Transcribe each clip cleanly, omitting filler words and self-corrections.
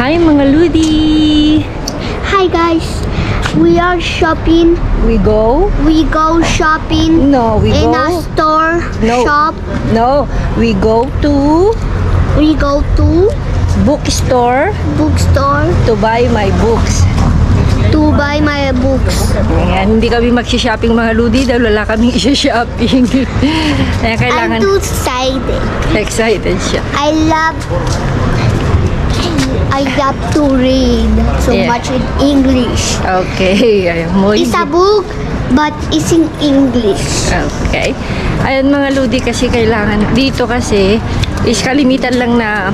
Hi mga Ludi! Hi guys, we are shopping. We go shopping. No, we in go a store. No. Shop. No, we go to bookstore to buy my books. Ayan, hindi kami mag-shopping mga Ludi dahil wala kaming i-shopping. Kaya kailangan... I'm too excited. Excited siya. I love to read so much in English. Okay. Ayan mo. It's a book, but it's in English. Okay. Ayan mga Ludi, kasi kailangan dito kasi is kalimitan lang na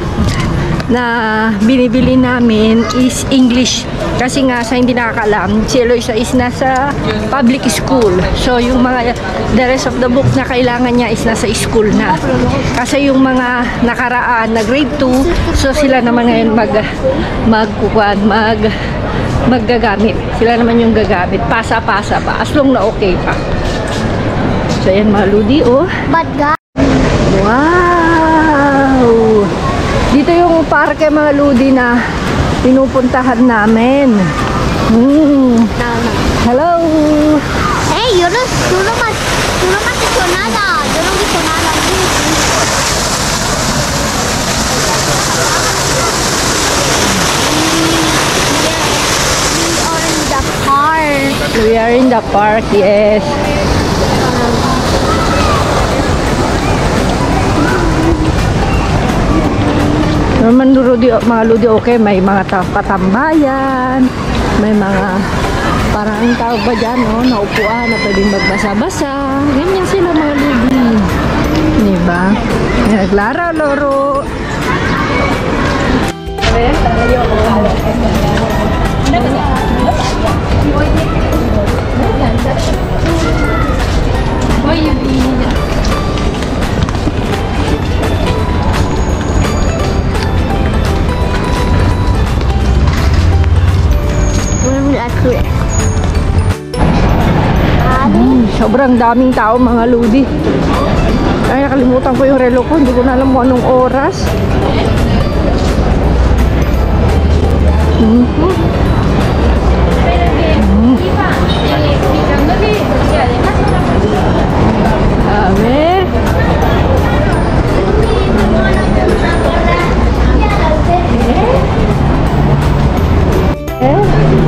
binibili namin is English. Kasi nga sa hindi nakakaalam, si Eloisa is nasa public school. So yung mga the rest of the book na kailangan niya is nasa school na. Kasi yung mga nakaraan na grade 2, so sila naman ngayon maggagamit. Sila naman yung gagamit. Pasa-pasa pa. As long na okay pa. So yan mga Ludi, oh. But guys, wow! Dito yung parke mga Ludi na pinupuntahan namin. Hello! hey, yo no me has dicho nada. Yo no he dicho nada. We are in the park, yes. Naman mga Ludi, okay, may mga patambayan, may mga parang ang tawag ba dyan, no? Naupuan na pwedeng magbasa-basa. Ganyan sila mga Ludi. Diba? Naglaro-laro. Sobrang daming tao mga Ludi. Ay, nakalimutan ko yung relo ko. Hindi ko na alam kung anong oras.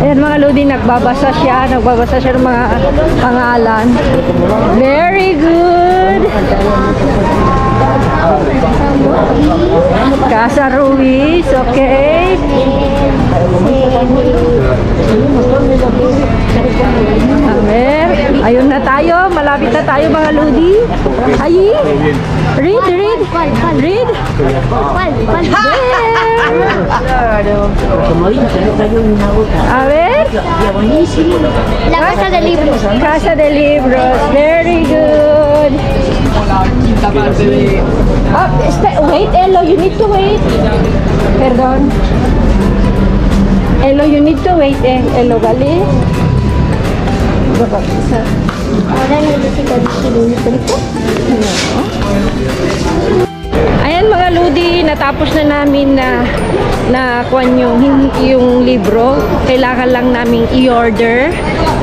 Ayan mga Ludi, nagbabasa siya ng mga pangalan. Very good! Casa Ruiz, okay. Amer, ayun na tayo, malapit na tayo mga Ludi. Ayi, read. A ver, La Casa de Libros. Casa de Libros, very good. Wait, Elo, you need to wait. Perdón. Elo, you need to wait, Elo, ¿vale? Ahora necesito decir Ayan mga Ludi, natapos na namin na kuwan yung libro. Kailangan lang namin i-order.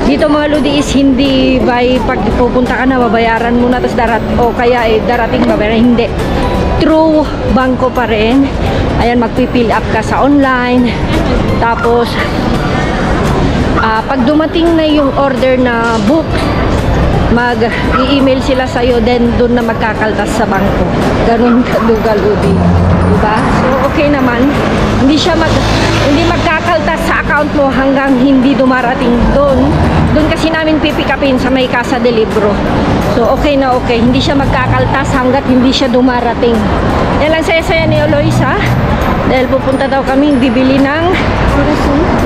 Dito mga Ludi is hindi by pag pupunta ka na babayaran muna tapos o kaya darating babayaran, hindi. Through bangko pa rin. Ayan, magpipill up ka sa online. Tapos pag dumating na yung order na book, mag-i-email sila sa'yo, then doon na magkakaltas sa bangko. Ganun kadugal, Ludi. Diba? So, okay naman. Hindi magkakaltas sa account mo hanggang hindi dumarating doon. Doon kasi namin pipikapin sa may Casa de Libro. So, okay na okay. Hindi siya magkakaltas hanggat hindi siya dumarating. Yan lang saya-saya ni Eloisa. Dahil pupunta daw kami bibili ng...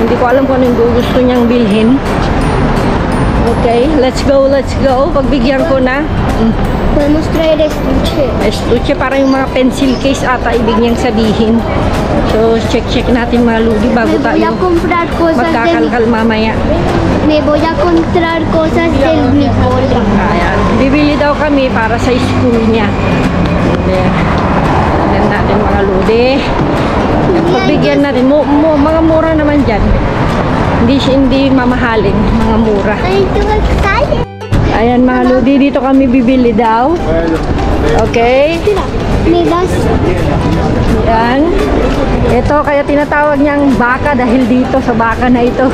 Hindi ko alam kung anong gusto niyang bilhin. Okay, let's go. Pagbigyan ko na. Podemos traer estuche. Estuche, para yung mga pencil case ata ibig niyang sabihin. So, check natin mga Ludi bago tayo magkakalkal mamaya. Me voy a comprar cosas del Nicole. Ayan, bibili daw kami para sa school niya. Tignan natin mga Ludi. Pagbigyan natin. Mga mura naman dyan. Hindi mamahalin. Mga mura. I'm too excited. Ayan mga Ludi, dito kami bibili daw. Okay? Midas. Yan. Ito, kaya tinatawag niyang baka dahil dito sa baka na ito.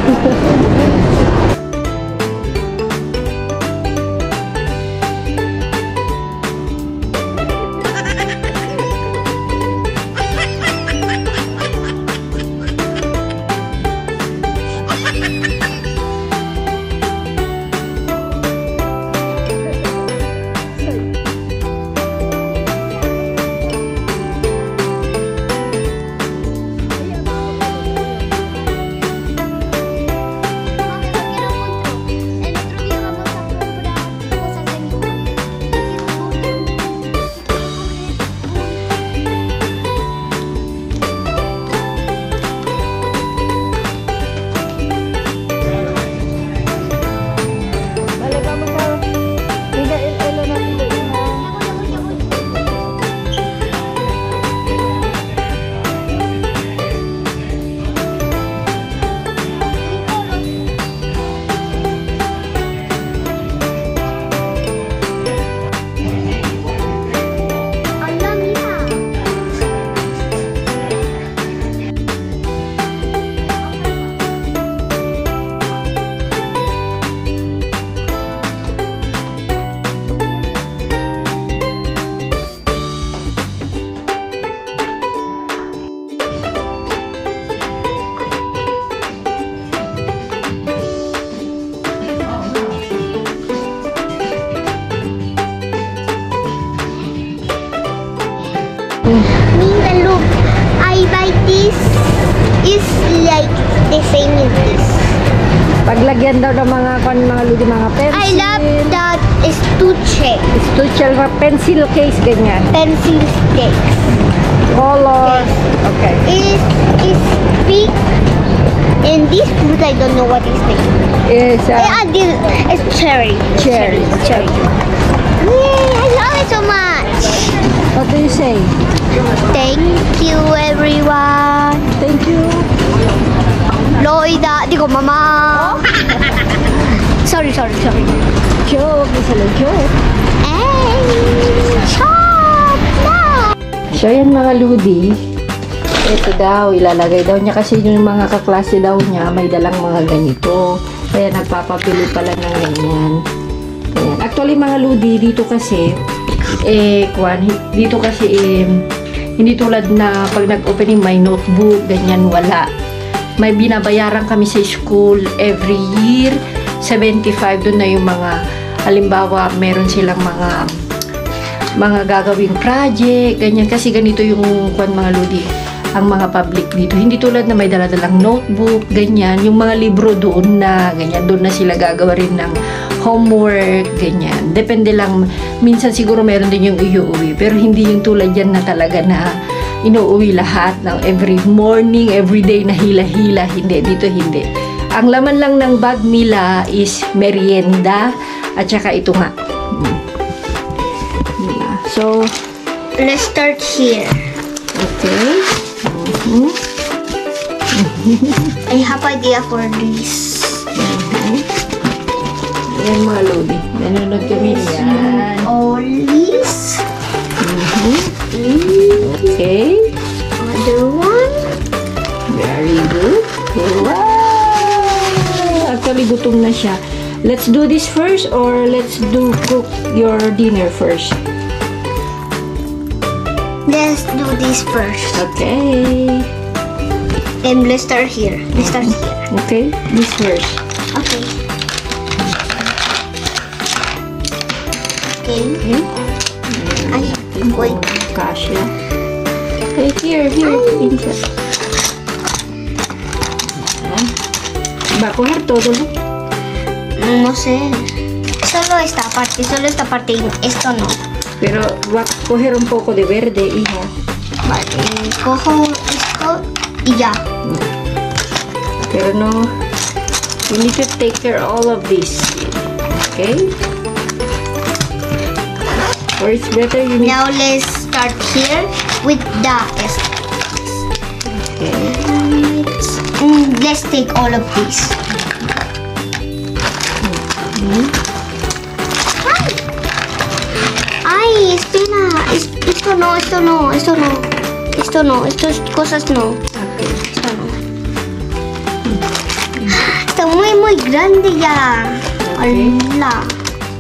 Nina, look, I buy this. Is like the same as this. Paglagyan daw ng mga Ludi, mga pencil. I love that estuche. Estuche, pencil case, ganyan. Pencil sticks. Color. Okay. Is big. And this fruit, I don't know what is this. Is This is cherry. cherry. Cherry. Yay, I love it so much. What do you say? Thank you, everyone. Thank you. Loida, digo, mama. Sorry. Joke. It's a joke. Hey, chop na. So, yan mga Ludi. Ito daw, ilalagay daw niya kasi yung mga kaklase daw niya may dalang mga ganito. Kaya nagpapabili pala ng ganyan. Ayan. Actually mga Ludi, dito kasi hindi tulad na pag nag-opening may notebook, ganyan wala. May binabayaran kami sa school every year, 75 doon na yung mga, halimbawa meron silang mga gagawing project, ganyan. Kasi ganito yung mga Ludi, ang mga public dito. Hindi tulad na may daladalang notebook, ganyan. Yung mga libro doon na, ganyan. Doon na sila gagawa rin ng homework, ganyan. Depende lang. Minsan siguro meron din yung iuwi. Pero hindi yung tulad yan na talaga na inuuwi lahat ng every morning, every day na hila-hila. Hindi. Dito hindi. Ang laman lang ng bag nila is merienda at saka ito nga. So, Let's start here. okay. I have idea for this. Yan mga Lodi. Nanonood kami yan. Olis. Okay. Other one. Very good. Wow! Actually, gutom na siya. Let's do this first or let's cook your dinner first? Let's do this first. Okay. And let's start here. Let's start here. Okay, this first. Okay. Okay. Okay. Ay, wait. Kasha. Okay, here, pincha. ¿Va a coger todo? No sé. Solo esta parte. Esto no. Pero va a coger un poco de verde, hijo. Vale. Cojo esto y ya. Pero no, you need to take care of all of this. Okay? Or it's better you need... Now let's start here with the Okay. And let's take all of these. Ay, espera. Esto no. Estas cosas no. Okay. Esto no. Está muy grande ya. Okay. Hola.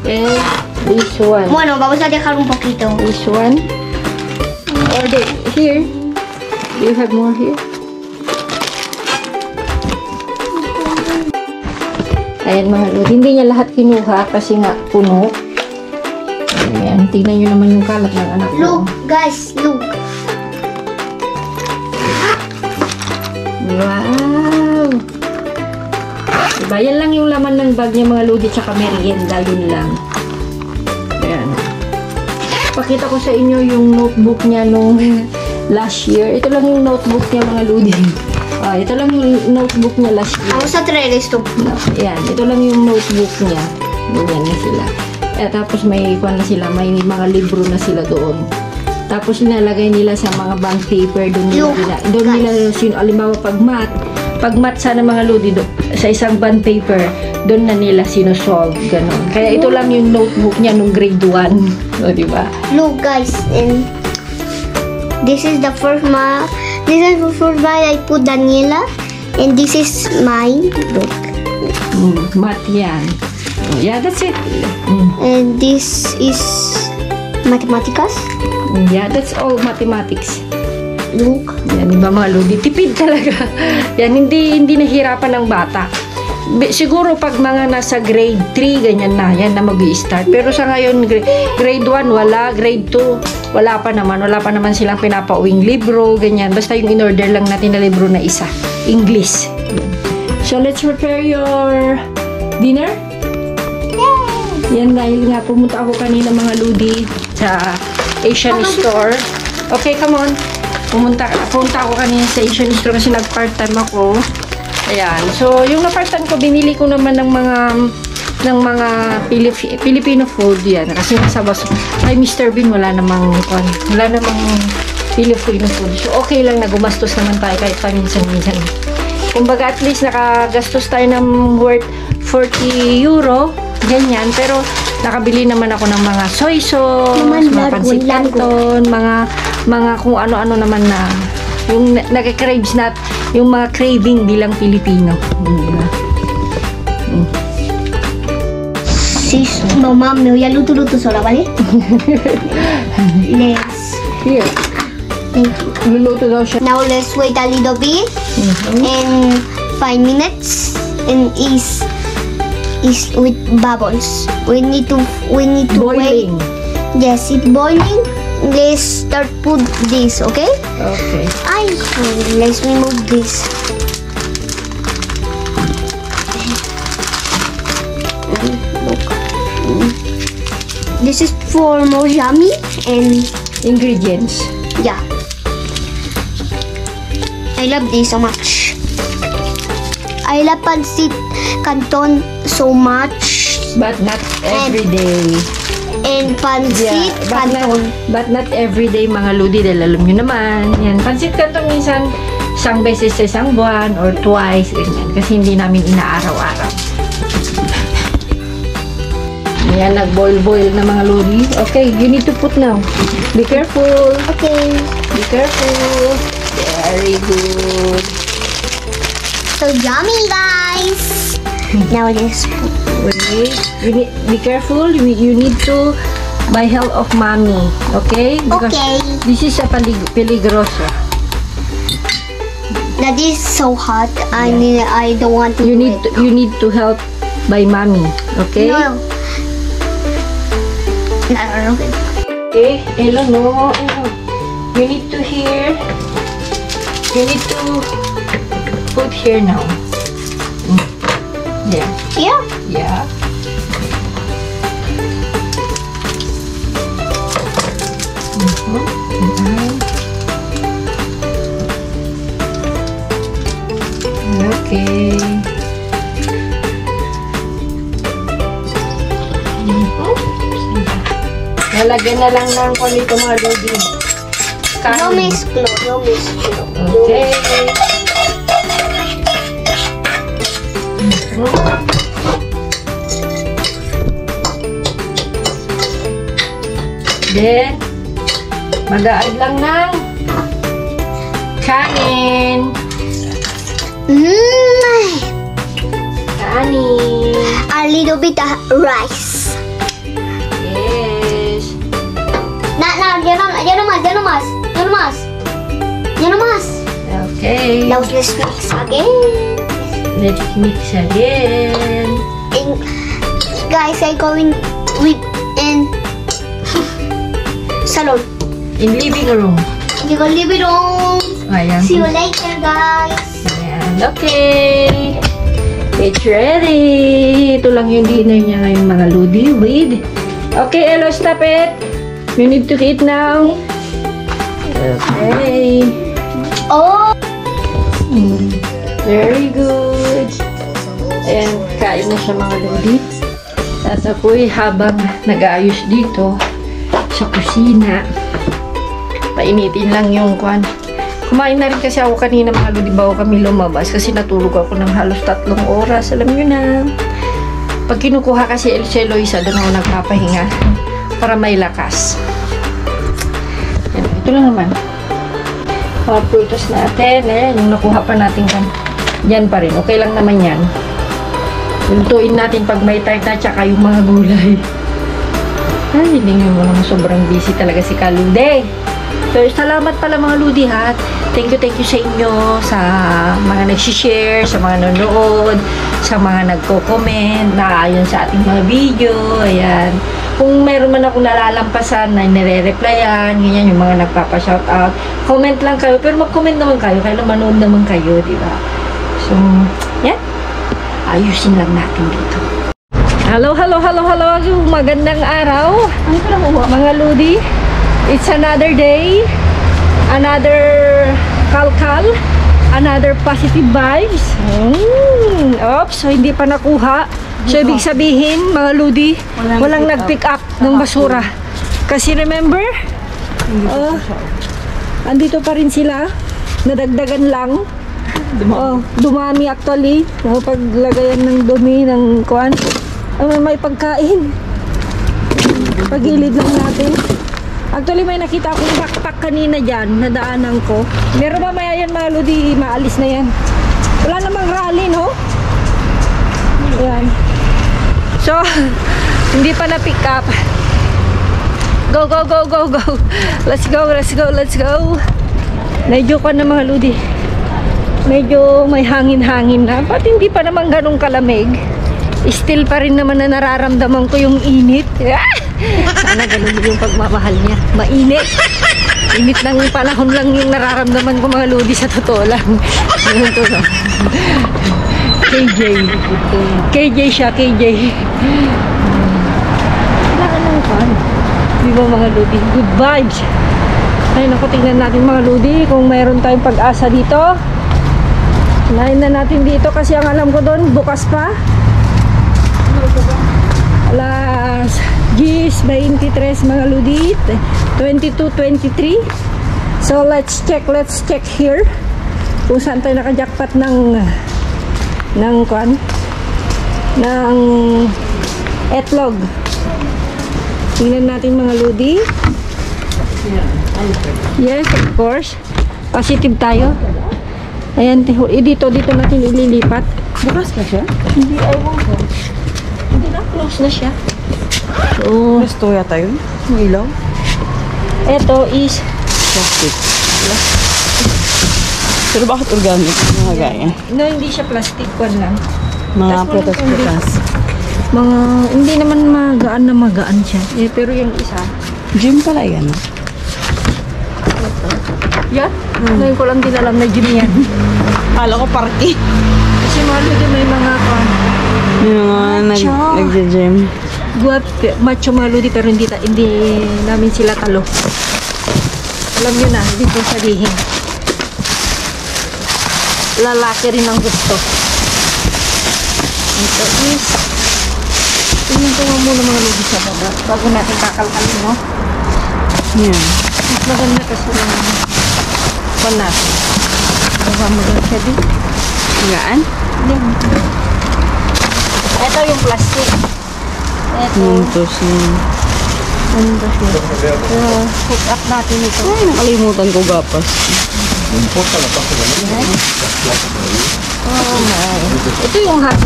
And this one. Bueno, vamos a dejar un poquito. This one. Or here. Do you have more here? Ayan mga lodi. Hindi niya lahat kinuha kasi nga puno. Ayan. Tingnan nyo naman yung kalat ng anak ko. Look, guys, look. Wow! Diba? Yan lang yung laman ng bag niya mga lodi tsaka merienda. Yun lang. Ayan. Pakita ko sa inyo yung notebook niya nung last year. Ito lang yung notebook niya mga lodi. Ito lang yung notebook niya last year. Vamos a traer esto. Ayan. Ito lang yung notebook niya. Ganyan na sila. Tapos may na sila. May mga libro na sila doon. Tapos nilalagay nila sa mga bond paper. Doon nila alimbawa pag math sana mga lodi sa isang bond paper, doon na nila sinosolve. Ganon. Kaya ito lang yung notebook niya nung grade 1. O, diba? Look, guys, and this is the first one. This is the first one I put Daniela, and this is mine. Look, Math yan. Oh, yeah, that's it. and this is mathematics. Yeah, that's all mathematics. Look, Yan, diba mga lodi? Tipid talaga. Yan, hindi nahirapan ng bata. Siguro pag mga nasa grade 3, ganyan na, yan na mag-i-start. Pero sa ngayon, grade 1, wala. Grade 2, wala pa naman silang pinapauwing libro, ganyan. Basta yung in-order lang natin na libro na isa. English. So, let's prepare your dinner. Yan, dahil nga pumunta ako kanina mga lodi sa Asian store. Okay, come on. Pumunta ako kanina sa Asian store kasi nag-part-time ako. Ayan. So, yung na-part-time ko, binili ko naman ng mga Filipino food yan. Kasi nasa bus, ay Mr. Bean, wala namang Filipino food. So, okay lang na gumastos naman tayo kahit paminsan-minsan. Kumbaga, at least nakagastos tayo ng worth 40 euro. Ganyan. Pero, nakabili naman ako ng mga soy sauce, mga pansit canton, mga kung ano-ano naman na yung nag-craves na yung mga craving bilang Pilipino. Diba? sis, mamá, me voy a luto sola, ¿vale? Let's. Here. Thank you. Luluto daw siya. Now let's wait a little bit. And 5 minutes, and is with bubbles. We need to wait. Boiling. Yes, it's boiling. Let's start put this, okay? Okay. Let's remove this. Look. This is for more yummy and Ingredients. yeah. I love this so much. I love pancit canton so much. But not every day. And pancit canton. But not every day mga ludi dahil alam nyo naman. Yan. Pansit canton minsan isang beses sa isang buwan or twice. Ganyan. Kasi hindi namin inaaraw-araw. Yan. Nag-boil-boil na mga ludi. Okay. You need to put now. Be careful. Okay. Be careful. Very good. So yummy, guys. Now let's put. Wait. Be careful. You need to by help of mommy. Okay? Because Okay. this is a peligroso. That is so hot. I don't want to. You do need to help by mommy. Okay? No. No. Okay. Elo, no. You need to here. You need to put here now. Yeah. Here. Yeah. Okay. Lalagyan na lang ng konito mga lodi. Yo kanin. mezclo, yo mezclo. Okay. Then, mag-add lang ng kanin. Kanin. A little bit of rice. Yes. Nah, ya no más, ya no más, ya no más. Ya no más. Okay. Now let's mix again. Let's mix again. And guys, I going with in salon. In living room. You go leave it on. Ayan. See you later, guys. Ayan. Okay. It's ready. Ito lang yung dinner niya ngayon, mga Ludi. Wait. Okay, Elo, stop it. You need to eat now. Okay. Oh. Very good. Ayan, kain na siya, mga Lodi. At ako'y habang nag-aayos dito sa kusina, painitin lang yung kwan. Kumain na rin kasi ako kanina, mga Lodi, bago kami lumabas kasi natulog ako ng halos 3 oras. Alam nyo na. Pag kinukuha kasi si Eloisa, doon ako nagpapahinga para may lakas. Yan, ito lang naman. Mga prutas natin. Ayan, yung nakuha pa natin kan. Yan pa rin. Okay lang naman yan. Lutuin natin pag may tart na tsaka yung mga gulay. Ay, hindi nyo mo naman sobrang busy talaga si Kalude. So, salamat pala mga Ludi ha. Thank you sa inyo, sa mga nag-share, sa mga nanonood, sa mga nagko-comment, na ayon sa ating mga video. Ayan. Kung meron man akong nalalampasan na nire-replyan, ganyan, yung mga nagpapa-shoutout, comment lang kayo. Pero mag-comment naman kayo, kaya manood naman kayo, di ba? So, yan. Ayusin lang natin dito. Hello. Magandang araw. Mga Ludi. It's another day. Another kalkal. Another positive vibes. Oops, so hindi pa nakuha. So, ibig sabihin, mga Ludi, walang nag-pick up ng basura. Kasi remember, andito pa rin sila. Nadagdagan lang. Dumami actually. Paglagayan ng dumi ng kuwan. May pagkain. Pagilid lang natin. Actually, may nakita akong backpack kanina dyan. Nadaanan ko. Meron mamaya yan, mga Ludi. Maalis na yan. Wala namang rally, no? Ayan. So, hindi pa na-pick up. Go. Let's go. Medyo pa na, mga Ludi. Medyo may hangin-hangin na. Ba't hindi pa naman ganun kalamig? Still pa rin naman na nararamdaman ko yung init. Sana ganun yung pagmamahal niya. Mainit. Init ng panahon lang yung nararamdaman ko, mga Ludi, sa totoo lang. Ganun to, no? KJ siya. Kailangan ng fun. Di ba, mga Ludi? Good vibes. Ay, naku, tingnan natin, mga Ludi, kung mayroon tayong pag-asa dito. Unahin na natin dito kasi ang alam ko doon, bukas pa. Alas 10:23, mga Ludi. 22:23. So, let's check here. Kung saan tayo nakajackpot ng etlog. Tingnan natin, mga Ludi. Yes, of course. Positive tayo. Ayan, dito natin ililipat. Bukas na siya? Hindi, ewan ko. Hindi na, close na siya. So, Resto yata yun? Yung ilaw? eto is Plastic. Pero bakit organic? Mga gaya? no, hindi siya plastic one lang. Mga Tas prutas-prutas. Hindi naman magaan siya. Pero yung isa, Gym pala yan. yan. Ngayon ko lang din alam na gym yan. Kala ko party. Kasi mga Ludi, may mga Yung mga Macho. nag-gym. macho, mga Ludi, pero hindi namin sila talo. Alam nyo na, hindi ko sabihin. Lalaki rin ang gusto. Ito is, tingnan ko nga muna, mga Ludi, sa baba bago natin kakalkalin, no? Yan. Mas maganda kasi yung panas. Diba maganda siya din? Gaan? Din. Ito yung plastic. Ito. Mintos yun. Ano ba siya? Hook up natin ito. Ay, nakalimutan ko gapas. Oh my. Ito yung hot.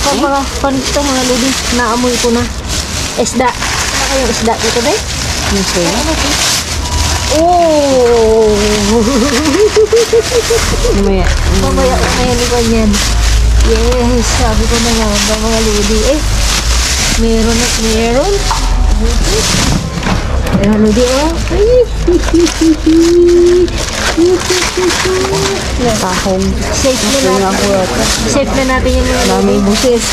Pag mga panito mga lodi, naamoy ko na. Isda. Ano kayong isda dito ba? Ano sa'yo? Oh! Mamaya. Mamaya umayalikon yan. Yes, sabi ko na nga mga lodi. Meron at meron. Ayan, lodi oh. Tahong. Safe na Kaya ako natin. yata. Safe na natin yung mga Daming buses.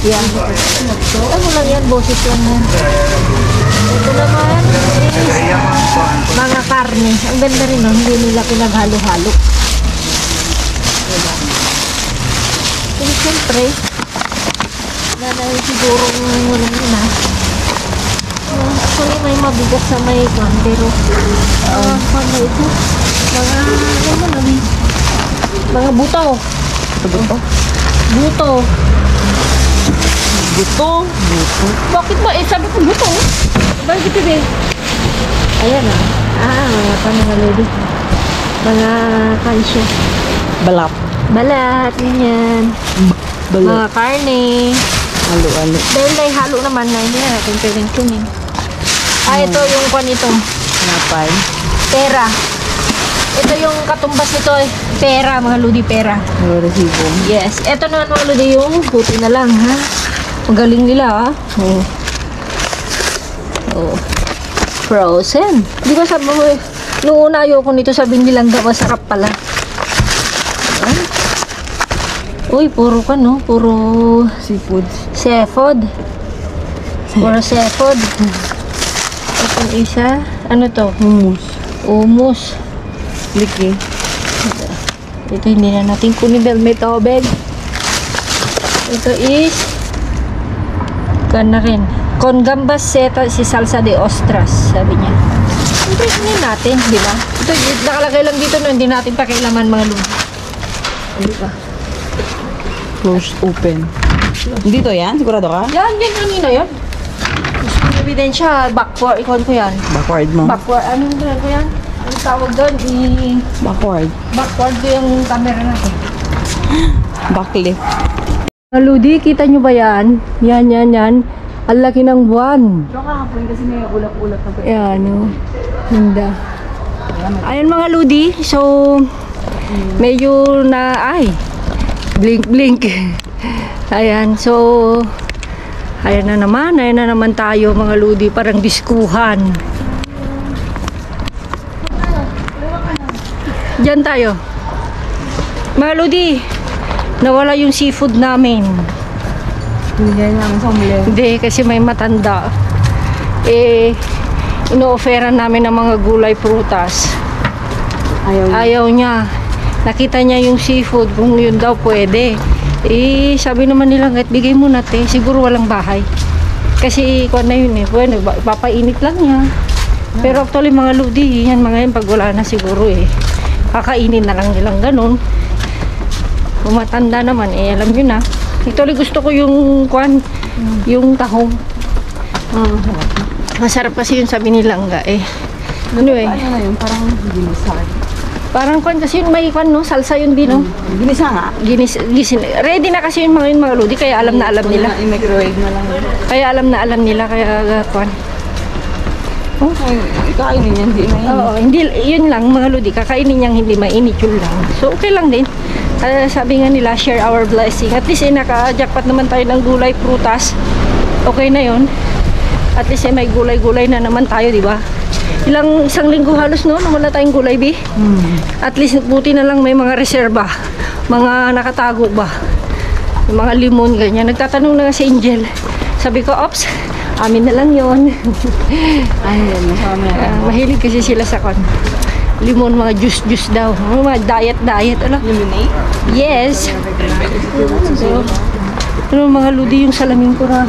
yan. Ano lang yan, boses lang yan. Ito naman is mga karne. Ang ganda rin, no? Hindi nila pinaghalo-halo. Diba? Kung siyempre, dahil siguro walang ina. Actually, may mabigat sa may kan, pero paano ito? Mga, ano mo namin? Mga buto. Buto? Buto. Buto? Buto? Bakit ba? Eh, sabi ko buto. Bakit ito din? Ayan mga mga lodi. Mga kansya. Balap. Balat, ganyan. Mga Balap. karne. Halo-halo. Dahil halo naman na hindi na natin pwedeng kunin. Ito yung kwan ito. Napay. Pera. Ito yung katumbas nito pera, mga lodi, pera. Resibo. Yes. Ito naman mga lodi yung puti na lang, ha? Magaling nila, ha? Oh. Oh. Frozen. Di ba sabi mo nung una ayoko nito, sabi nilang masarap pala. Uy, puro ka, no? Puro Seafood. seafood. Puro seafood. Itong isa, ano to? Hummus. Umus. Liki. Ito hindi na natin kunin dahil may tubig. Ito is kan na rin. Con gambas seta si salsa de ostras, sabi niya. Ito hindi natin, di ba? Ito nakalagay lang dito no, hindi natin pakialaman mga lupa. Di ba? Closed open. Dito yan? Sigurado ka? Yan, kanina yan. Gusto ko ebidensya, backward, ikon ko yan. Backward mo. Backward, anong doon ko yan? Ang tawag doon, Backward. backward ko yung camera natin. Backlift. Ludi, kita nyo ba yan? Yan. Ang laki ng buwan. Ito kahapon kasi may ulap-ulap na Yan, no. Hinda. Ayan mga Ludi, so medyo na, blink. Ayan, so ayan na naman tayo mga Ludi, parang diskuhan. Diyan tayo. Mga Ludi, nawala yung seafood namin. Hindi namin sa umili. Hindi, kasi may matanda. Ino-offeran namin ng mga gulay prutas. Ayaw niya. Nakita niya yung seafood, kung yun daw pwede. Sabi naman nila, bigay mo natin. Siguro walang bahay. Kasi, kung na yun bueno, papainit lang niya. Pero actually, mga Ludi, yan mga yan, pag wala na siguro kakainin na lang nilang ganun. Kung matanda naman, alam nyo na. Actually, gusto ko yung yung tahong. Masarap kasi yun sabi nilang Ano Ano na yun? Parang ginisa. Parang kasi yun may no? Salsa yun din, no? Ginisa nga. Ready na kasi yun mga Lodi, kaya alam na alam nila. I-microwave na lang. Kaya alam na alam nila, kaya Kainin yan, hindi mainit. Oo, hindi, yun lang mga Lodi, kakainin niyang hindi mainit yun lang. So, okay lang din. Sabi nga nila, share our blessing. At least, naka-jackpot naman tayo ng gulay, prutas. Okay na yun. At least, may gulay-gulay na naman tayo, di ba? Isang linggo halos, no? Wala tayong gulay, bi? At least, buti na lang may mga reserba. Mga nakatago ba? Yung mga limon, ganyan. Nagtatanong na nga si Angel. Sabi ko, ops, amin na lang yun. Ano yan? Masama yan. Mahilig kasi sila sa limon, mga juice daw. Mga diet. Ano? Lemonade? Yes. Ano mga Ludi yung salamin ko na.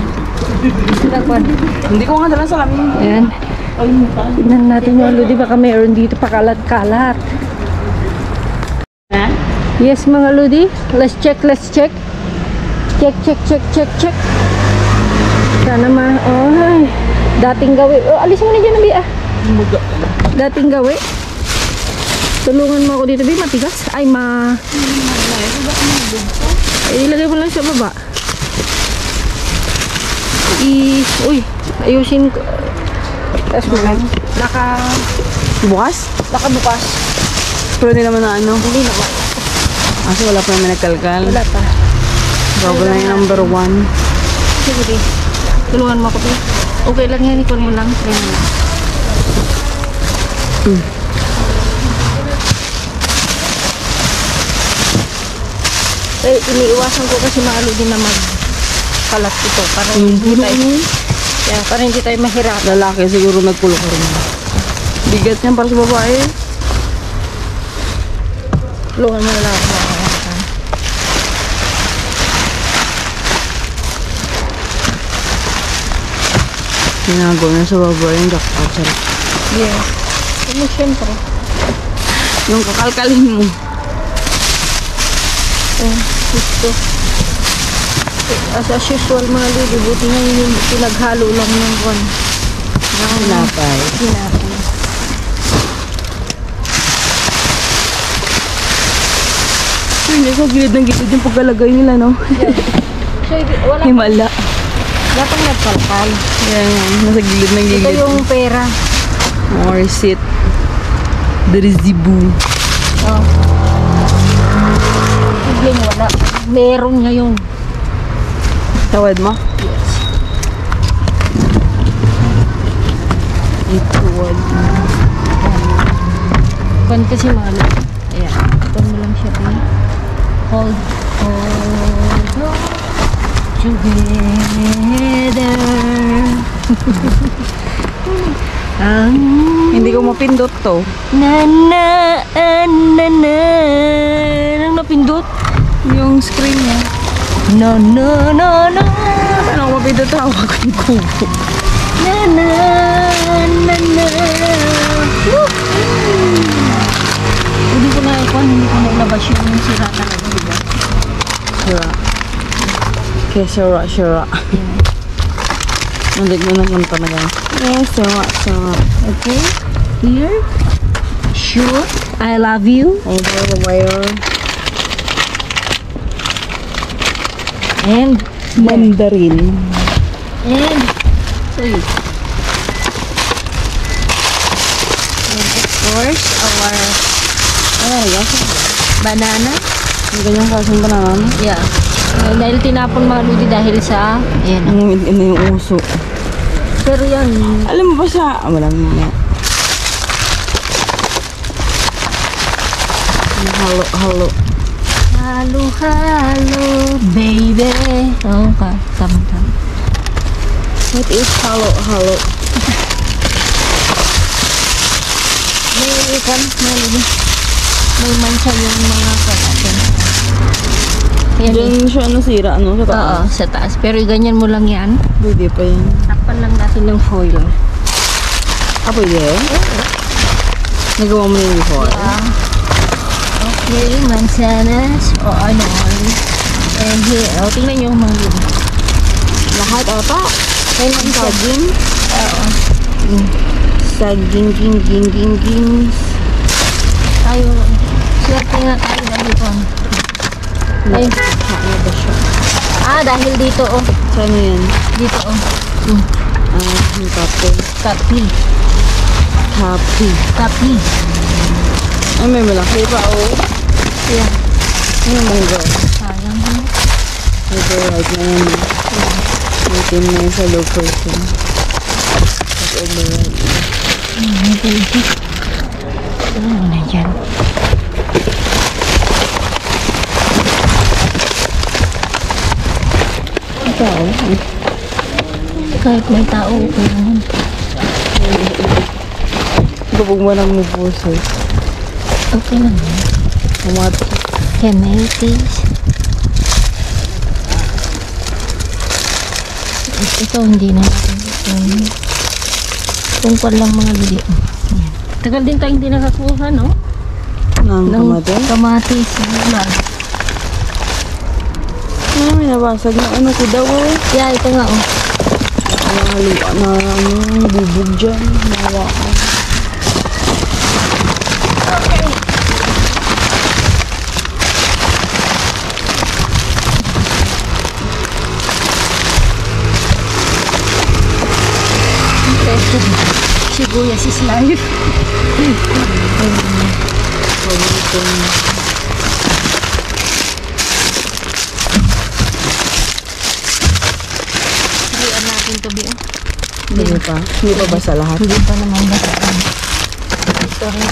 Hindi ko nga dalang salamin. Ayan. Ay, mutan. Tignan natin mga lodi, baka mayroon dito pakalat-kalat. Ha? Yes mga lodi, let's check. Check. Sana ay, dating gawi. Oh, alis mo na dyan, Bi, ah. Muga. Dating gawi. Tulungan mo ako dito, Bi, matigas. Ay, ay, ilagay mo lang sa baba. Uy, ayusin ko. Tapos mo lang. Bukas? Nakabukas. Pero hindi naman na ano. Hindi naman. Kasi wala pa naman nagkalkal. Wala pa. Bago na yung number 1. Sige, Bi. Tulungan mo ako, Bi. Okay lang yan, ikon mo lang. Try mo lang. Eh, iniiwasan ko kasi maalo din na magkalat ito. Para hindi tayo, para hindi tayo mahirap. Lalaki siguro nagkulong ka rin. Bigat yan para sa babae. Tulungan mo na lang ako. Ginagawa na sa babae yung jackpot. Yes. Ano syempre? Yung kakalkalin mo. Gusto. As usual mga lady, buti nga yung pinaghalo lang ng buwan. Napay. Hinapin. Hindi ko gilid ng gilid yung pagkalagay nila, no? So, wala Himala. pang nagkalkal. Yan, nasa gilid ng Ito gilid. yung pera. Or receipt. The resibu. Oh. Biglang wala. Meron ngayon. Tawad mo? Yes. Ito, wad. Kung kasi mahal. Ayan. Ito mo lang siya. Hold together. Hindi ko mapindot to. Anong napindot? Yung screen niya. No. Ano ko mapindot? Hawak ko yung kubo. Na. Hindi ko na ilabas yung sira talaga, diba? Sira. Okay, sira. Nandig mo naman talaga. Yes, sira. Okay. Here. Shoot. I love you. Over the wire. And Mandarin. And and of course our banana. Ang ganyan kasing banana. Yeah. Dahil tinapon mga ludi dahil sa ayan. Ang yung uso. Pero yan, Alam mo ba sa... wala naman. Halo. halo baby. Oh, tama. What is halo? May mancha yung mga natin. Yan. Diyan siya nasira, ano? Sa Oo, taas. sa taas. Pero ganyan mo lang yan. Pwede pa yan. Takpan lang natin ng foil. Pwede? Nagawa mo yung before? Okay, mansanas o ano. And here, tingnan nyo mga yun. Lahat ata? Kailan Saging? Oo. Saging, ging. Tayo, swerte nga tayo dahil ko. Ay, Ano ba siya? dahil dito oh. Saan yan? Dito oh. Yung kape. Kapi. Ay, may malaki pa, oh. Yeah. Ano mangga? Sayang ha. Ito, right na yan. Waitin na yun sa low person. Tapos override. Ano na yan? Ikaw? Kahit may tao, okay naman. Gabog mo lang mo boses. Okay lang yan. Tomato. Tomatoes. Ito hindi na natin. Tungkol lang mga ludi. Ayan. Tagal din tayong hindi nakakuha, no? Nang kamatin. Kamatis. Ulan. Ay, may nabasag na ano ko daw eh. Yeah, ito nga, oh. Haluan na ano, bubog dyan. Nahawakan. Sibuyas is life. Paborito niya. Halian natin to, Bi. Hindi pa? Hindi pa basa lahat? Hindi pa naman basta. Ito rin.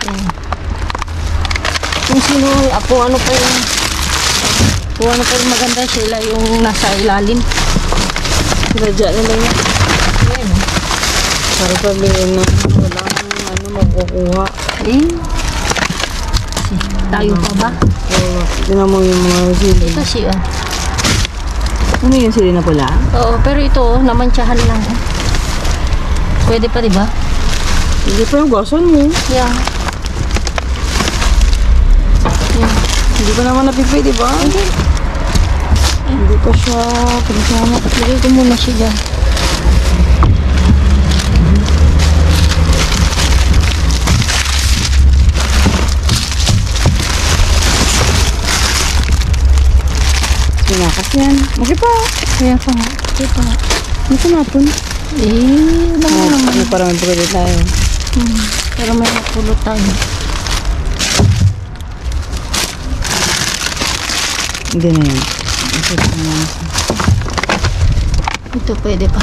Ayan. Kung sino, ano pa yung maganda sila yung nasa ilalim. Radya nila yan. Ayan. Para sabihin na walang ano makukuha. Eh. Tayo pa ba? So, tinan mo yung mga sili. Ito siya. Ano yung sili na pula? Oo, pero ito, namantsahan lang. Pwede pa, di ba? Hindi pa yung gasan mo. Yeah. Yeah. Hindi pa naman napipi, di ba? Hindi pa siya pinsama. Lagay ko muna siya dyan. Sinakas yan. Maki pa. Kaya pa nga. Kaya pa nga. Ano sa napon? Ano nga naman. Ano parang may pagkali tayo. Pero may napulot tayo. Hindi na yan. Masarap na yan. Ito pwede pa.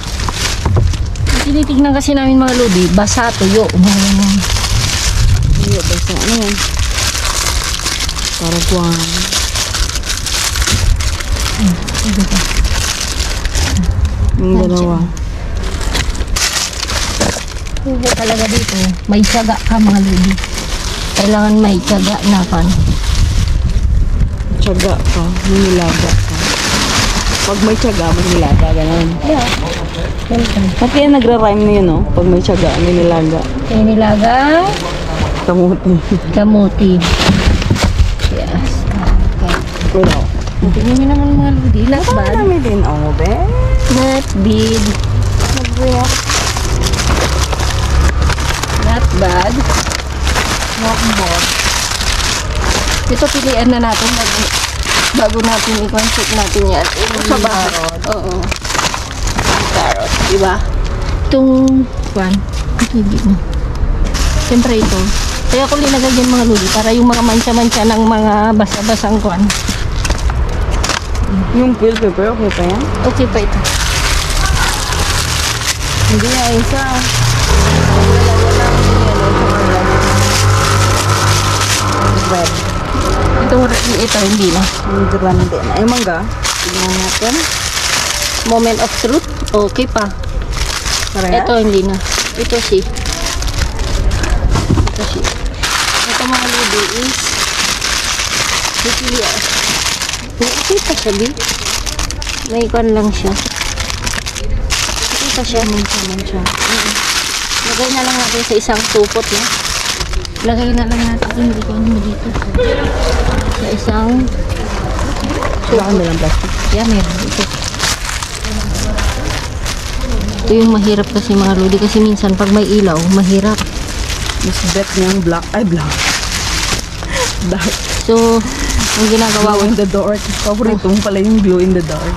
Tinitignan kasi namin mga lodi. Basa, tuyo. Hindi ba sa ano yan? Parang kuwang. Pwede pa. Yung dalawa. Pwede talaga dito. May tiyaga ka mga lodi. Kailangan may tiyaga na pan. Tiyaga ka. Manilaga ka. Pag may tiyaga, manilaga. Ganun. Yeah. Welcome. Pati yan nagra-rhyme na yun, no? Pag may tiyaga, manilaga. Kaya nilagang Kamuti. kamuti. Yes. Okay. Wala. Tingnan nyo naman mga lodi. Not bad. Marami din, oh, be. Not bad. Not bad. Not bad. Ito pilihan na natin bago natin i-concept natin yan. Sa carrot. Oo. Carrot. Diba? Itong one. Ito hindi mo. Siyempre ito. Kaya ko linagay yan mga luli para yung mga mancha-mancha ng mga basa-basang kwan. Yung bell pepper, okay pa yan? Okay pa ito. Hindi na isa. Red. Ito hindi na. Yung grande na. Ay, mangga. Tignan natin. Moment of truth. Okay pa. Parehas? Ito hindi na. Ito si. Ito si. Ito mga ludi is bipili. Okay pa siya, Bi. May ikon lang siya. Okay pa siya. Mancha. Lagay na lang natin sa isang tupot, no? Lagay na lang natin. Hindi ko mo dito. Sa isang Wala kang dalang plastic. yeah, meron. Ito yung mahirap kasi mga lodi. Kasi minsan pag may ilaw, mahirap. Mas bet niyang black. Ay, black. Dark. So, ang ginagawa Glow in the dark. Paborito mo pala yung glow in the dark.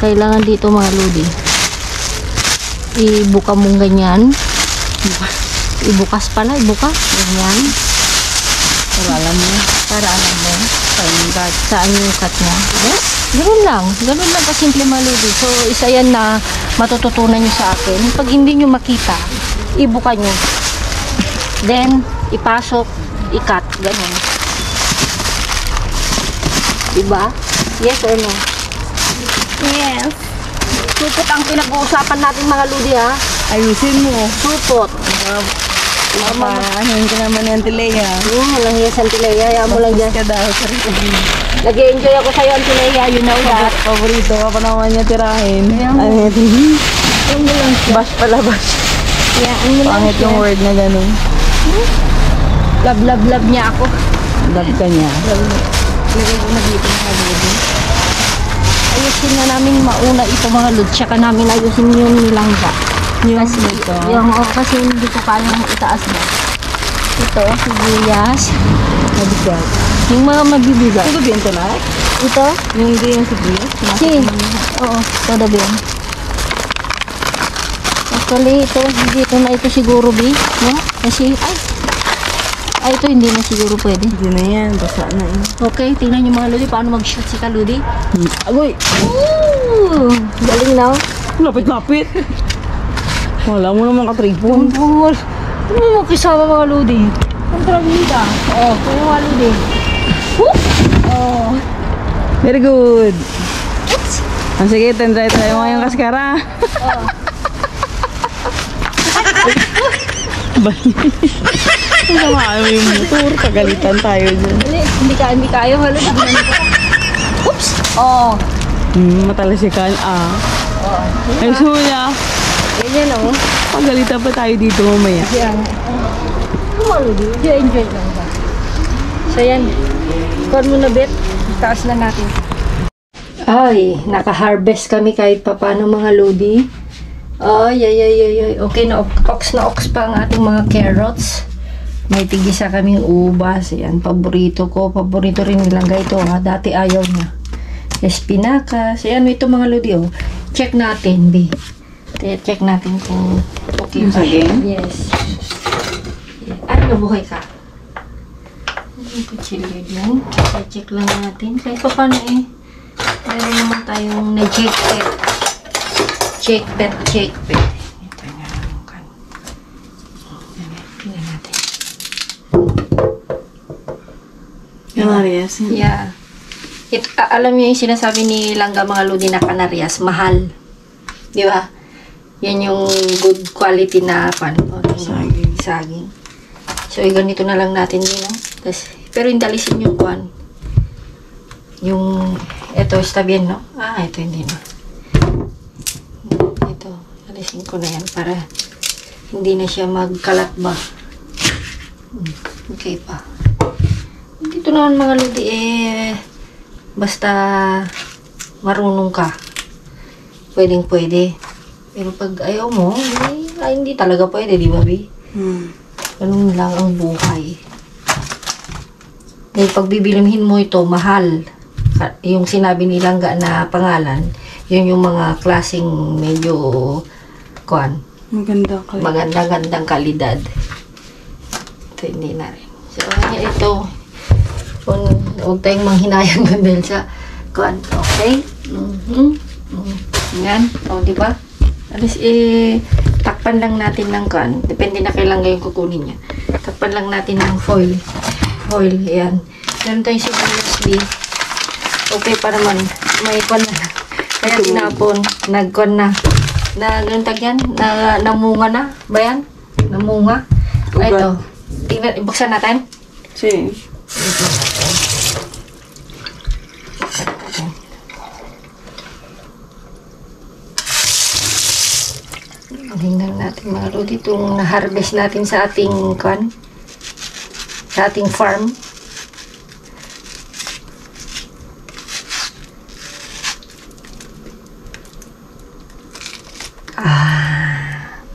kailangan dito mga lodi, ibuka mong ganyan. Ibukas pala, ibukas. Ganyan. Para alam mo. Para alam mo Saan yung cut? saan yung cut niya. Yes. Ganun lang. Ganun lang kasimple mga lodi. So, isa yan na matututunan nyo sa akin. Pag hindi nyo makita, ibuka nyo. Then, ipasok, i-cut. Ganun. Diba? Yes or no? Yes. Supot ang pinag-uusapan natin mga lodi ha. Ayusin mo. Supot. Ano ka naman yung Antileya. Walang hiya sa Antileya. Hayaan mo lang dyan. Ka daw. Sarili. Nag-enjoy ako sa'yo Antileya. You know that. Paborito ka pa naman niya tirahin. Yeah. Ano yun? Hayaan mo lang siya. Bash pala, bash. Hayaan mo lang Pangit siya. yung word na ganun. Love niya ako. Love ka niya. Lagay ko na dito mga lodo. Ayusin na namin mauna ito mga lodo. Tsaka namin ayusin yung nilangga. Kasi ito? kasi hindi ko kayang itaas na. Ito, sibuyas. Mabigat. Yung mga mabibigat. Ito bento na? Ito? Yung hindi yung sibuyas? Si. Oo, todo bien. Actually, ito, dito na ito siguro, B. No? Kasi, ay, ito hindi na siguro pwede. Hindi na yan. Basa na eh. Okay, tingnan niyo mga lodi, paano mag-shoot si Kaludi. Agoy! Ooh, galing na. Lapit-lapit! Wala mo naman ka-tripod. Ano mo kasama mga lodi? Ang trabida. Oo, ito yung mga lodi. Whoop! Oo. Very good. Sige, try tayo ngayong kaskara. Oo. Ang sama mo yung motor. Pagalitan tayo dyan. Hindi kayo. Hala, oops! Oo. Matalasikan. Oo. Ay, suya. Ganyan o. Pagalitan pa tayo dito mamaya. Yan. Mga lodi, enjoy lang ba? So yan. Kuhan mo na bet. Taas na natin. Ay, naka-harvest kami kahit papano mga lodi. Ay. Okay na, ox pa ang ating mga carrots. May tigisa kaming ubas. Yan, paborito ko. Paborito rin nilang ito. Dati ayaw niya. Espinacas. Yan, ito mga lodi. Oh. Check natin, B. Check natin kung okay Yung ba. saging? Yes. Ay, nabuhay ka. Ito chili din. Check lang natin. Kahit pa paano eh. Meron naman tayong na-check pet. Check pet. Ito nga lang kan. Tingnan natin. Canarias. Yeah. Alam niyo yung sinasabi ni Langga mga lodi na Canarias, mahal. Di ba? Yan yung good quality na saging. So, ganito na lang natin din. Pero yung dalisin yung kwan. Yung, ito, stabian, no? Ito hindi na. Ito, dalisin ko na yan para hindi na siya magkalat ba. Okay pa. Dito naman mga lodi, basta marunong ka. Pwedeng pwede. Pero pag ayaw mo, hindi talaga pwede, di ba, Bi? Ganun lang ang buhay. Dahil pag bibilihin mo ito, mahal. Yung sinabi nilang na pangalan, yun yung mga klaseng medyo magandang kalidad. Ito, hindi na rin. So, ito, huwag tayong manghinayang dahil sa okay? Yan, di ba? Alis, takpan lang natin ng depende na kailan ngayon kukunin niya. Takpan lang natin ng foil. Yan. Meron tayong sibuyas, B. Okay pa naman. May kwan na. Kaya tinapon. Nagkwan na. Ganun tag yan? Namunga na. Ba yan? Namunga. Ito. Tingnan, ibuksan natin. Sige. Tingnan natin mga lodi itong na-harvest natin sa ating sa ating farm.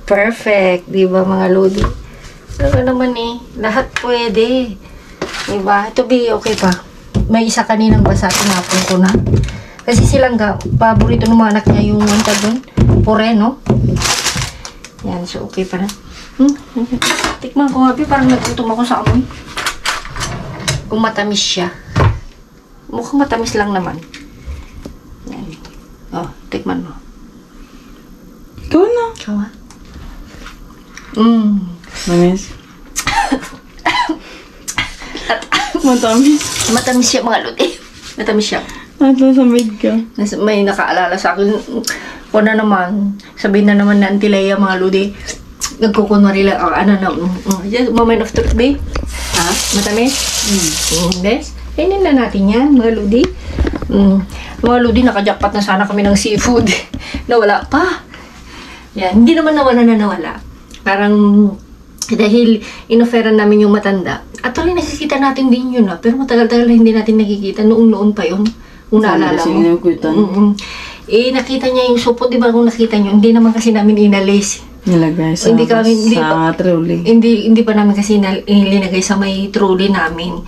Perfect, di ba mga lodi? Ano naman lahat pwede. Di ba? Ito okay pa. May isa kaninang basa, tinapon ko na. Kasi silang paborito ng mga anak niya yung pure, no? Yan, so okay pa na. Tikman ko nga, parang nagtutom ako sa amoy. Kung matamis siya. Mukhang matamis lang naman. Yan. Tikman mo. Ikaw na. Ikaw ha? Mamis. Matamis. Matamis siya mga lodi. Matamis siya. Ito sa mid ka. May nakaalala sa akin. Kung na naman, sabihin na naman na Auntie Leia mga lodi. Nagkukunwari lang. Just moment of truth, babe. Matamis? Yes. Kainin na natin yan, mga lodi. Mga lodi, nakajakpat na sana kami ng seafood. Nawala pa. Yan, hindi naman nawala. Parang dahil inoferan namin yung matanda. Actually, nakikita natin din yun pero matagal-tagal na hindi natin nakikita. Noon pa yun. Kung naalala mo. Nakita niya yung supot, di ba kung nakita niyo? Hindi naman kasi namin inalis. Nilagay sa, sa trolley. Hindi pa namin kasi ilinagay sa may trolley namin.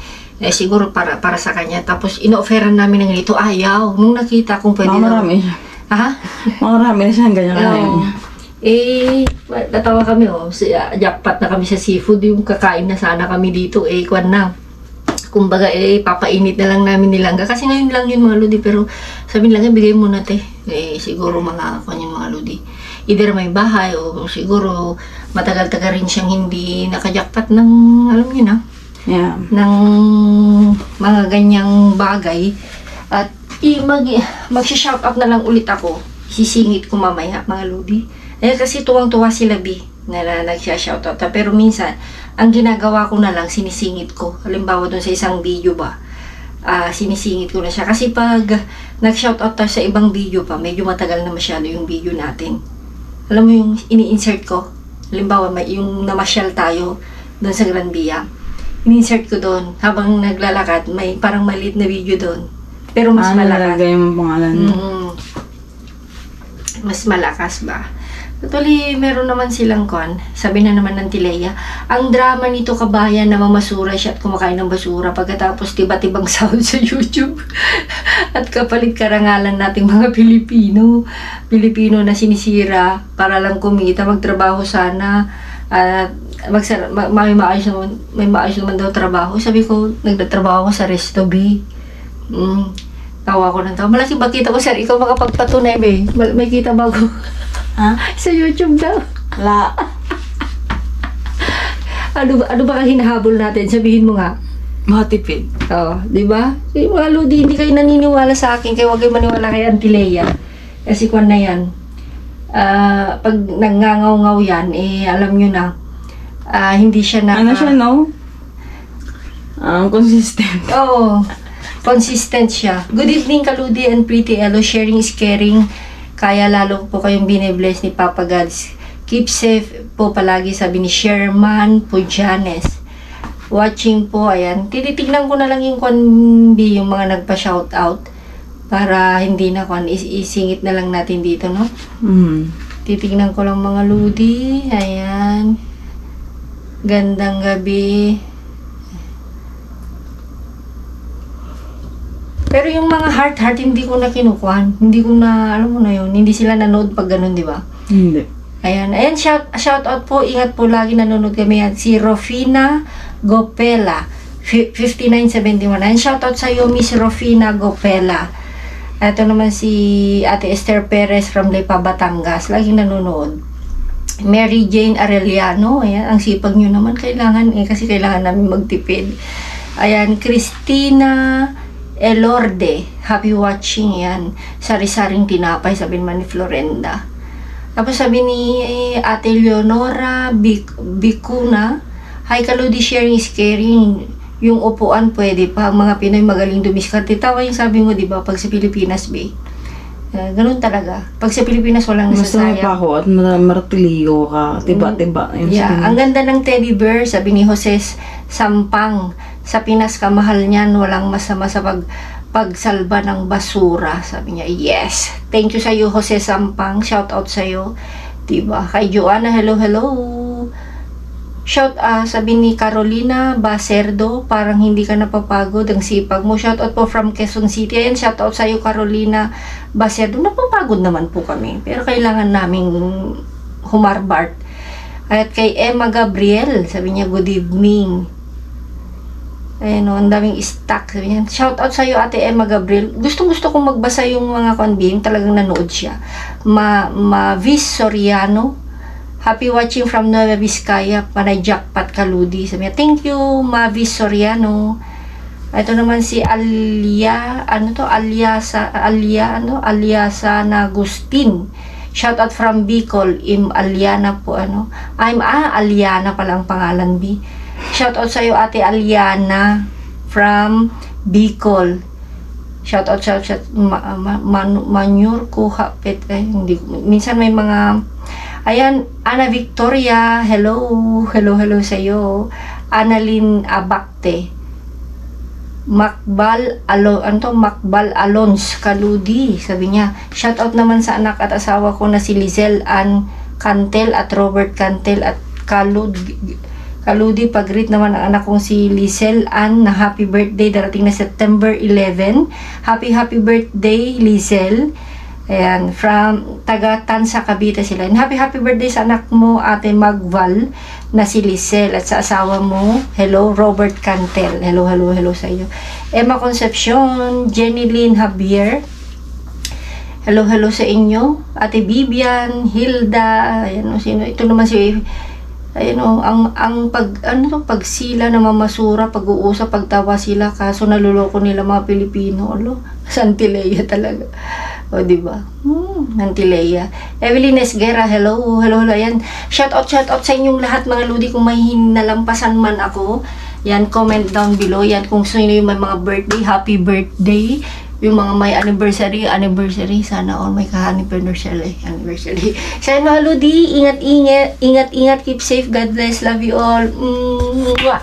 Siguro para sa kanya. Tapos ino-offeran namin ng ganito. Ayaw. Nung nakita kung pwede marami siya. Ha? Marami na siyang ganyan kanain. Natawa kami jackpot na kami sa seafood. Yung kakain na sana kami dito. Kwan na. Kumbaga, papainit na lang namin nilangga. Kasi ngayon lang yun mga lodi. Pero sabi nilangga, bigay mo na te. Siguro mga kwan yung mga lodi. Either may bahay o siguro matagal-tagal rin siyang hindi nakajakpat ng, alam niyo na, ng mga ganyang bagay. At mag-shout out na lang ulit ako. Sisingit ko mamaya mga lodi. Kasi tuwang-tuwa sila B na nagsha-shout out. Pero minsan, ang ginagawa ko na lang, sinisingit ko. Halimbawa dun sa isang video ba, sinisingit ko na siya. Kasi pag nag-shout out tayo sa ibang video pa, medyo matagal na masyado yung video natin. Alam mo yung ini-insert ko? Halimbawa, yung namasyal tayo doon sa Gran Via. Ini-insert ko doon. Habang naglalakad, may parang maliit na video doon. Pero mas malakas. Nalagay yung pangalan. Mas malakas ba? Actually, meron naman silang sabi na naman ng Tilea, ang drama nito kabayan na mamasura siya at kumakain ng basura pagkatapos tiba-tibang sahod sa YouTube at kapalit karangalan nating mga Pilipino na sinisira para lang kumita, magtrabaho sana at may maayos naman daw trabaho. Sabi ko, nagtatrabaho ako sa Resto B. Tawa ko ng tawa. Malaki ba kita ko, sir? Ikaw makapagpatunay ba? May kita ba ako? Ha? Sa YouTube daw. Wala. Ano ba ang hinahabol natin? Sabihin mo nga. Matipid. Di ba? Mga lodi, hindi kayo naniniwala sa akin. Kaya huwag kayo maniwala kay Antilea. Kasi kwan na yan. Pag nangangaw-ngaw yan, alam nyo na, hindi siya na... Ano siya, no? Consistent. Consistent siya. Good evening, Kaludi and Pretty Elo. Sharing is caring. Kaya lalo po kayong bine-bless ni Papa Gods. Keep safe po palagi, sabi ni Sherman Pujanes. Watching po, ayan. Tinitignan ko na lang yung yung mga nagpa-shoutout. Para hindi na isingit na lang natin dito, no? Titignan ko lang mga ludi. Ayan. Gandang gabi. Pero yung mga heart, hindi ko na kinukuhan. Hindi ko na, alam mo na yun, hindi sila nanood pag ganun, di ba? Hindi. Ayan, shout out po, ingat po lagi nanonood kami. Yan, si Rofina Gopela, 5971. Ayan, shout out sa iyo, Miss Rofina Gopela. Ito naman si Ate Esther Perez from Lipa, Batangas. Laging nanonood. Mary Jane Arellano, ayan, ang sipag nyo naman, kailangan, kasi kailangan namin magtipid. Ayan, Christina Elorde, happy watching yan. Sari-saring tinapay, sabi naman ni Florenda. Tapos sabi ni Ate Leonora Bicuna, hi Kaludi, sharing is caring. Yung upuan pwede pa, mga Pinoy magaling dumiskarte. Tawa yung sabi mo, di ba, pag sa Pilipinas, ganun talaga. Pag sa Pilipinas, walang nasasayang. Gusto mo pa ako at martiligo ka. Tiba-tiba. Ang ganda ng teddy bear, sabi ni Jose Sampang. Sa Pinas, kamahal niyan, walang masama sa pagsalba ng basura. Sabi niya, yes. Thank you sa iyo, Jose Sampang. Shout out sa iyo. Diba? Kay Joanna, hello. Sabi ni Carolina Bacerdo, parang hindi ka napapagod, ang sipag mo. Shout out po from Quezon City. Ayan, shout out sa iyo, Carolina Bacerdo. Napapagod naman po kami. Pero kailangan naming humarbart. At kay Emma Gabriel, sabi niya, good evening. Ayan o, ang daming stock. Shout out sa iyo, Ate Emma Gabriel. Gustong-gusto kong magbasa yung mga convene. Talagang nanood siya. Mavis Soriano. Happy watching from Nueva Vizcaya. Panay jackpot Kaludi. Sabi niya, thank you, Mavis Soriano. Ito naman si Aliasa Nagustin. Shout out from Bicol. Aliana po, Aliana pala ang pangalan, B. Shout out sa iyo, Ate Aliana from Bicol. Shout out sa Manure ko hapit. Minsan may mga Ayan, Ana Victoria, hello. Hello sa'yo. Annalyn Abacte. Macbal Alons Kaludi, sabi niya. Shout out naman sa anak at asawa ko na si Lizelle Ann Cantel at Robert Cantel at Kaludi. Pag-greet naman ang anak kong si Lizelle Ann na happy birthday, darating na September 11. Happy birthday, Lizelle. Ayan, from taga Tansa, Cavite sila. And happy birthday sa anak mo, Ate Magval, na si Lizelle, at sa asawa mo, hello, Robert Cantel. Hello sa iyo. Emma Concepcion, Jenny Lynn Javier, hello sa inyo. Ate Bibian, Hilda, ayan, sino? Ito naman si, ayan, ang pagsila na mamasura, pag-uusap, pagtawa sila, kaso naluloko nila mga Pilipino. Santileya talaga. O, diba? Nantileya. Evelyn Esguera, hello. Ayan. Shout out sa inyong lahat, mga ludi. Kung may nalampasan man ako, yan, comment down below. Yan, kung sino yung may mga birthday, happy birthday. Yung mga may anniversary, sana all may ka-anniversary. Sana, ludi, ingat, keep safe, God bless, love you all. Mwah!